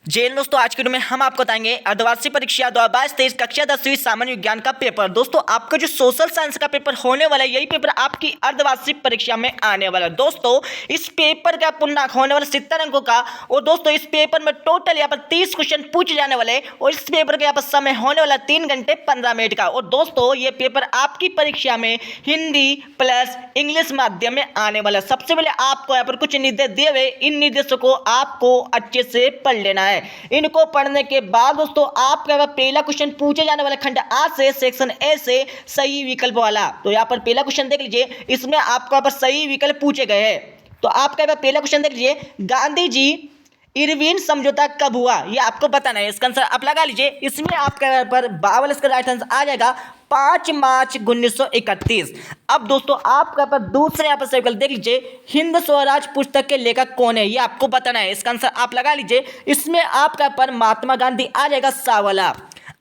जय हिंद दोस्तों, आज के वीडियो में हम आपको बताएंगे अर्धवार्षिक परीक्षा 2022-23 कक्षा 10वीं सामान्य विज्ञान का पेपर। दोस्तों आपका जो सोशल साइंस का पेपर होने वाला है, यही पेपर आपकी अर्धवार्षिक परीक्षा में आने वाला है। दोस्तों इस पेपर का पूर्णांक होने वाला 70 अंकों का, और दोस्तों इस पेपर में टोटल यहाँ पर 30 क्वेश्चन पूछे जाने वाले, और इस पेपर का यहाँ पर समय होने वाला 3 घंटे 15 मिनट का। और दोस्तों ये पेपर आपकी परीक्षा में हिंदी प्लस इंग्लिश माध्यम में आने वाला है। सबसे पहले आपको यहाँ पर कुछ निर्देश दिए हुए, इन निर्देशों को आपको अच्छे से पढ़ लेना है। इनको पढ़ने के बाद दोस्तों आपका पहला क्वेश्चन पूछे जाने वाला खंड आ से सेक्शन ए से सही विकल्प वाला। तो यहाँ पर पहला क्वेश्चन देख लीजिए, इसमें आपका पर सही विकल्प पूछे गए हैं। तो आपका पहला क्वेश्चन देख लीजिए, गांधी जी इरविन समझौता कब हुआ, ये आपको बताना है। इसका आंसर आप लगा लीजिए। इसमें आपका पर 52 इसका राइट आंसर आ जाएगा 5 मार्च 1931। अब दोस्तों आपका पर दूसरे यहाँ पर सही विकल्प देख लीजिए, हिंद स्वराज पुस्तक के लेखक कौन है, ये आपको बताना है। इसका आंसर आप लगा लीजिए। इसमें आपका पर महात्मा गांधी आ जाएगा सा वाला।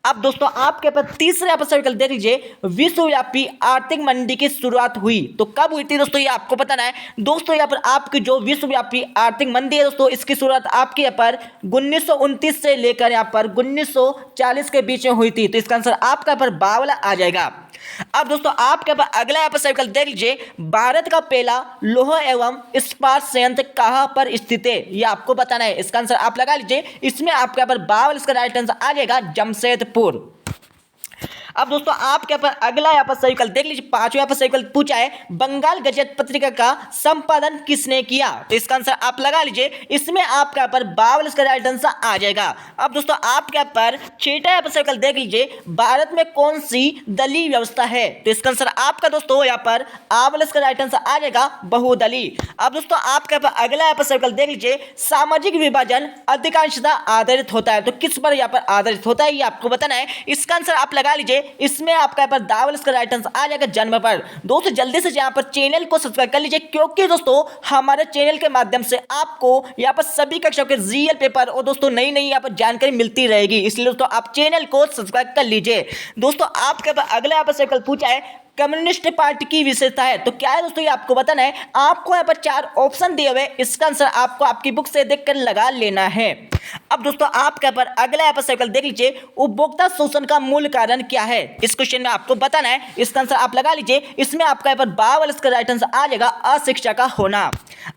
अब दोस्तों आपके पास तीसरे यहाँ पर सही विकल्प देख लीजिए, विश्वव्यापी आर्थिक मंदी की शुरुआत हुई तो कब हुई थी दोस्तों, ये आपको बताना है। दोस्तों यहाँ पर आपकी जो विश्वव्यापी आर्थिक मंदी है दोस्तों, इसकी शुरुआत आपके यहाँ पर 1929 से लेकर यहाँ पर 1940 के बीच में हुई थी। तो इसका आंसर आपका पर 52 आ जाएगा। अब दोस्तों आपके पास अगला यहाँ पर सही विकल्प देख लीजिए, भारत का पहला लौह एवं इस्पात संयंत्र कहाँ पर स्थित है, ये आपको बताना है। इसका आंसर आप लगा लीजिए। इसमें आपके यहाँ पर 52 इसका राइट आंसर आ जाएगा जमशेदपुर। अब दोस्तों आपके पर अगला यहाँ पर सही विकल्प देख लीजिए, पांचवा यहाँ पर सही विकल्प पूछा है, बंगाल गजट पत्रिका का संपादन किसने किया, तो इसका आंसर आप लगा लीजिए। इसमें आपका पर 52 इसका राइट आंसर आ जाएगा। अब दोस्तों आपके पर छठा यहाँ पर सही विकल्प देख लीजिए, भारत में कौन सी दलीय व्यवस्था है, तो इसका आंसर आपका दोस्तों यहाँ पर आवल इसका राइट आंसर आ जाएगा बहुदलीय। अब दोस्तों आपके पर अगला यहाँ पर सही विकल्प देख लीजिए, सामाजिक विभाजन अधिकांशतः आधारित होता है तो किस पर यहाँ पर आधारित होता है, ये आपको बताना है। इसका आंसर आप लगा लीजिए। इसमें आपका पर दावल इसका राइट आंसर आ जाएगा जन्म पर। दोस्तों जल्दी से यहाँ पर चैनल को सब्सक्राइब कर लीजिए, क्योंकि दोस्तों हमारे चैनल के माध्यम से आपको यहाँ पर सभी कक्षाओं के रियल पेपर और दोस्तों नई नई यहाँ पर जानकारी मिलती रहेगी, इसलिए दोस्तों आप चैनल को सब्सक्राइब कर लीजिए। दोस्तों आपके पर अगला यहाँ पर सवाल पूछा है, कम्युनिस्ट पार्टी की विशेषता है तो क्या है दोस्तों, ये आपको बताना है। आपको यहाँ पर 4 ऑप्शन दिए हुए, इसका आंसर आपको आपकी बुक से देखकर लगा लेना है। अब दोस्तों आपके पर अगला यहाँ पर सवाल देख लीजिए, उपभोक्ता शोषण का मूल कारण क्या है, इस क्वेश्चन में आपको बताना है। इसका आंसर आप लगा लीजिए। इसमें आपका यहाँ पर 52 इसका राइट आंसर आ जाएगा अशिक्षा का होना।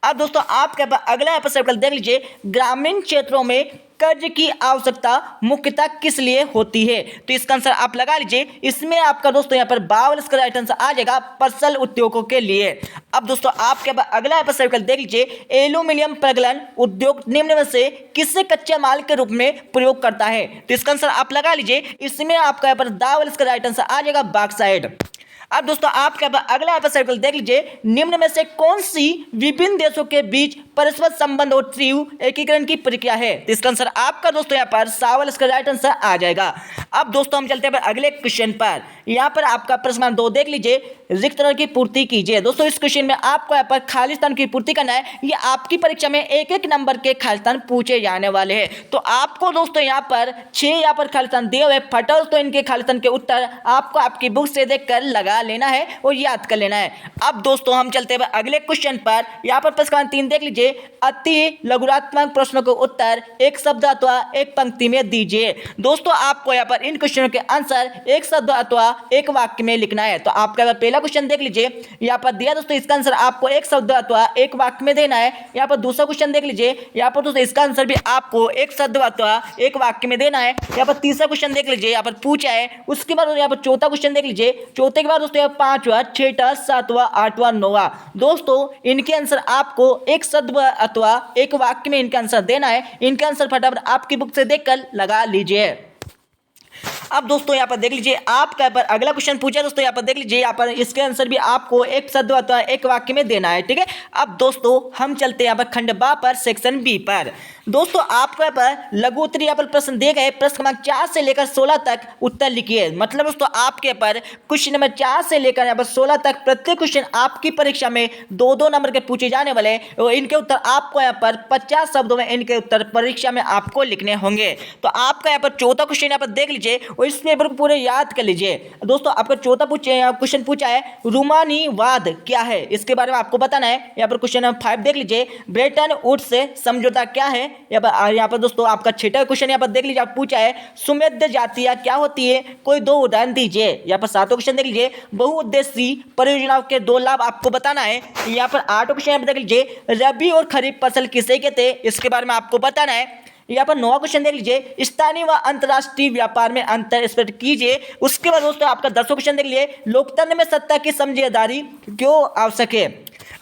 अब दोस्तों आपके पर अगला यहाँ पर सवाल देख लीजिए, ग्रामीण क्षेत्रों में कर्ज की आवश्यकता मुख्यतः किस लिए होती है, तो इसका आंसर आप लगा लीजिए। इसमें आपका दोस्तों यहाँ पर 52 इसका राइट आंसर आ जाएगा पर्सल उद्योगों के लिए। अब दोस्तों आपके अगला यहाँ पर सही विकल्प देख लीजिए, एल्यूमिनियम प्रगलन उद्योग निम्न में से किसे कच्चे माल के रूप में प्रयोग करता है, तो इसका आंसर आप लगा लीजिए। इसमें आपका यहाँ पर 52 इसका राइट आंसर आ जाएगा बॉक्साइट। अब दोस्तों आपके अगला यहाँ पर सही विकल्प देख लीजिए, निम्न में से कौन सी विभिन्न देशों के बीच परस्पर संबंध और तीव्र एकीकरण की प्रक्रिया है, तो इसका आंसर आपका दोस्तों यहाँ पर सावल इसका राइट आंसर आ जाएगा। अब दोस्तों हम चलते हैं अगले क्वेश्चन पर। यहाँ पर आपका प्रश्न नंबर 2 देख लीजिए, रिक्त स्थान की पूर्ति कीजिए। दोस्तों इस क्वेश्चन में आपको यहाँ पर खाली स्थान की पूर्ति करना है। ये आपकी परीक्षा में एक एक नंबर के खाली स्थान पूछे जाने वाले हैं। तो आपको दोस्तों यहाँ पर 6 यहाँ पर खाली स्थान दिए हुए, फटल तो इनके खाली स्थान के उत्तर आपको आपकी बुक से देखकर लगा लेना है और याद कर लेना है। अब दोस्तों हम चलते हैं अगले क्वेश्चन पर। यहाँ पर प्रश्न 3 देख लीजिए, अति लघुरात्मक प्रश्नों के उत्तर एक शब्द अथवा एक पंक्ति में दीजिए। दोस्तों आपको यहाँ पर इन क्वेश्चनों के आंसर एक शब्द अथवा एक वाक्य में लिखना है। तो आपका पहला क्वेश्चन देख लीजिए, यहाँ पर दिया दोस्तों, इसका आंसर आपको एक शब्द अथवा एक वाक्य में देना है। यहाँ पर दूसरा क्वेश्चन देख लीजिए, यहाँ पर दोस्तों इसका आंसर भी आपको एक शब्द अथवा एक वाक्य में देना है। यहाँ पर तीसरा क्वेश्चन देख लीजिए, यहाँ पर पूछा है। उसके बाद यहाँ पर चौथा क्वेश्चन देख लीजिए, चौथे के बाद दोस्तों 5वां 6वां 7वां 8वां 9वां। दोस्तों इनके आंसर आपको एक शब्द अथवा एक वाक्य में इनका आंसर देना है। इनका आंसर फटाफट आपकी बुक से देखकर लगा लीजिए। अब दोस्तों यहाँ पर देख लीजिए, आपका पर अगला क्वेश्चन पूछा दोस्तों, यहाँ पर देख लीजिए, यहाँ पर इसके आंसर भी आपको एक शब्द अथवा एक वाक्य में देना है, ठीक है। अब दोस्तों हम चलते हैं यहाँ पर खंड बा पर सेक्शन बी पर। दोस्तों आपको यहाँ पर लघु उत्तरीय यहाँ पर प्रश्न दिए गए, प्रश्न क्रमांक 4 से लेकर 16 तक उत्तर लिखिए। मतलब दोस्तों आपके पर क्वेश्चन नंबर 4 से लेकर यहाँ पर 16 तक प्रत्येक क्वेश्चन आपकी परीक्षा में 2-2 नंबर के पूछे जाने वाले हैं, और इनके उत्तर आपको यहाँ पर 50 शब्दों में इनके उत्तर परीक्षा में आपको लिखने होंगे। तो आपका यहाँ पर चौथा क्वेश्चन यहाँ पर देख लीजिए, और इस पेपर को पूरे याद कर लीजिए। दोस्तों आपका चौथा क्वेश्चन पूछा है रूमानीवाद क्या है, इसके बारे में आपको बताना है। यहाँ पर क्वेश्चन नंबर 5 देख लीजिए, ब्रेटन वुड्स से समझौता क्या है। यहाँ पर दोस्तों आपका छठा क्वेश्चन यहाँ पर देख लीजिए, आप पूछा है सुमेध जातियां क्या होती है, कोई 2 उदाहरण दीजिए। यहाँ पर 7वां क्वेश्चन देख लीजिए, बहुउद्देशीय परियोजनाओं के 2 लाभ आपको बताना है। यहाँ पर 8वां क्वेश्चन यहाँ पर देख लीजिए, रबी और खरीफ फसल किसे कहते हैं, इसके बारे में आपको बताना है। यहाँ पर 9वां क्वेश्चन देख लीजिए, स्थानीय व अंतर्राष्ट्रीय व्यापार में अंतर स्पष्ट कीजिए। उसके बाद दोस्तों आपका 10वां क्वेश्चन देख लीजिए, लोकतंत्र में सत्ता की समझदारी क्यों आवश्यक है।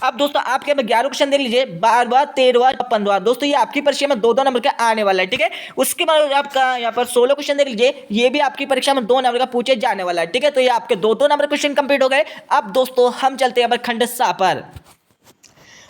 अब दोस्तों आपके 11वां क्वेश्चन देख लीजिए, 12वां 13वां 15वां। दोस्तों ये आपकी परीक्षा में 2-2 नंबर का आने वाला है, ठीक है। उसके बाद आपका यहाँ पर 16वां क्वेश्चन देख लीजिए, ये भी आपकी परीक्षा में 2 नंबर का पूछे जाने वाला है, ठीक है। तो ये आपके 2-2 नंबर क्वेश्चन कंप्लीट हो गए। अब दोस्तों हम चलते हैं खंड सा पर।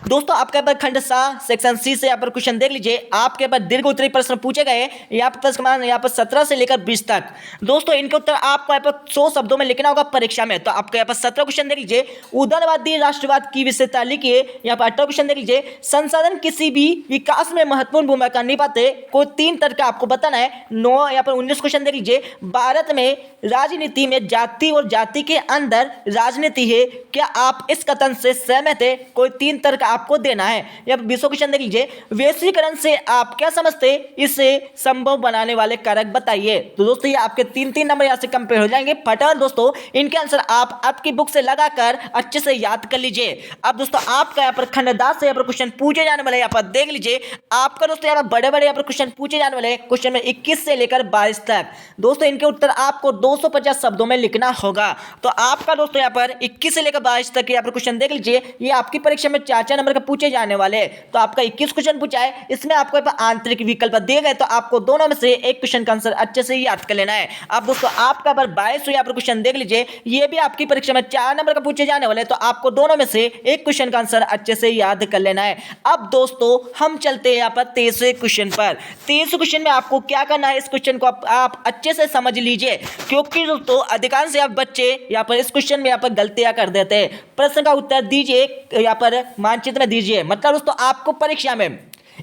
दोस्तों आपके पर खंड सा सेक्शन सी से यहाँ पर क्वेश्चन देख लीजिए, आपके पर दीर्घ उत्तरीय प्रश्न पूछे गए। यहाँ पर 17 से लेकर 20 तक। दोस्तों इनके उत्तर आपको यहाँ पर 100 शब्दों में लिखना होगा परीक्षा में। तो आपको यहाँ पर 17 क्वेश्चन देख लीजिए, उदारवादी राष्ट्रवाद की विशेषता लिखिए। यहाँ पर 18 क्वेश्चन देख लीजिए, संसाधन किसी भी विकास में महत्वपूर्ण भूमिका निभाते, कोई 3 तर्क आपको बताना है। 9 यहाँ पर 19 क्वेश्चन देख लीजिए, भारत में राजनीति में जाति और जाति के अंदर राजनीति है, क्या आप इस कथन से सहमत है, कोई 3 तर्क आपको देना है। या 20वां क्वेश्चन देख लीजिए, वैश्वीकरण से आप क्या समझते, इसे संभव बनाने वाले कारक बताइए। तो दोस्तों ये आपके 3-3 नंबर यहां से कंपेयर हो जाएंगे। फटाफट दोस्तों इनके आंसर आप आपकी बुक से लगाकर अच्छे से याद कर लीजिए। अब दोस्तों आपका यहाँ पर खंड 10 से यहाँ पर क्वेश्चन पूछे जाने वाले, यहाँ पर देख लीजिए आपका दोस्तों यहाँ पर बड़े-बड़े यहाँ पर क्वेश्चन पूछे जाने वाले। क्वेश्चन में 21 से लेकर 22 तक। दोस्तों इनके उत्तर आपको 250 शब्दों में लिखना होगा। तो आपका दोस्तों यहाँ पर 21 से लेकर 22 तक यहाँ पर क्वेश्चन देख लीजिए, ये आपकी परीक्षा में 4-4 नंबर का पूछे जाने वाले। तो आपका 21 क्वेश्चन पूछा है, इसमें आपको आंतरिक विकल्प दिए गए, तो आपको दोनों में से एक क्वेश्चन का आंसर अच्छे से याद कर लेना है। अब दोस्तों आपका पर 22 यहाँ पर क्वेश्चन देख लीजिए, ये भी आपकी परीक्षा में 4 नंबर का पूछे जाने वाले, तो आपको दोनों में से एक क्वेश्चन का आंसर अच्छे से याद कर लेना है। अब दोस्तों हम चलते हैं यहाँ पर 23वें क्वेश्चन पर। 23वें क्वेश्चन में आपको क्या करना है, इस क्वेश्चन को आप अच्छे से समझ लीजिए, क्योंकि दोस्तों अधिकांश बच्चे यहाँ पर इस क्वेश्चन में यहाँ पर गलतियां कर देते हैं। प्रश्न का उत्तर दीजिए, यहाँ पर मानचित्र में दीजिए। मतलब दोस्तों आपको परीक्षा में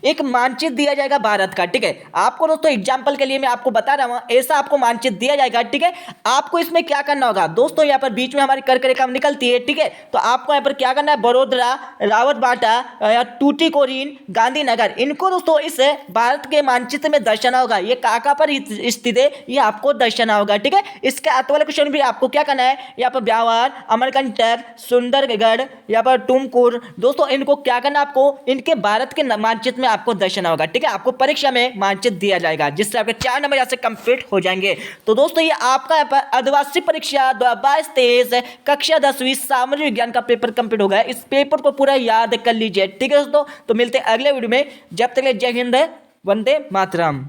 एक मानचित्र दिया जाएगा भारत का, ठीक है। आपको दोस्तों एग्जांपल के लिए मैं आपको बता रहा हूं, ऐसा आपको मानचित्र दिया जाएगा, ठीक है। आपको इसमें क्या करना होगा दोस्तों, यहाँ पर बीच में हमारी कर्क रेखा निकलती है, ठीक है। तो आपको यहाँ पर क्या करना है, बड़ोदरा, रावतबाटा या टूटीकोरिन, गांधीनगर, इनको दोस्तों इस भारत के मानचित्र में दर्शाना होगा। ये कहाँ पर स्थित है ये आपको दर्शाना होगा, ठीक है। इसके आगे वाले क्वेश्चन भी आपको क्या करना है, यहाँ पर ब्यावर, अमरकंटक, सुंदरगढ़, यहाँ पर टुमकुर, दोस्तों इनको क्या करना, आपको इनके भारत के मानचित्र में आपको दर्शाना होगा, ठीक है। आपको परीक्षा में मानचित्र दिया जाएगा, जिससे आपके 4 नंबर यहां से कंप्लीट हो जाएंगे। तो दोस्तों ये आपका यहाँ पर अर्धवार्षिक परीक्षा 2022-23 कक्षा 10वीं सामान्य विज्ञान का पेपर कंप्लीट हो गया। इस पेपर को पूरा याद कर लीजिए, ठीक है दोस्तों। तो मिलते हैं अगले वीडियो में, जब तक जय हिंद, वंदे मातरम।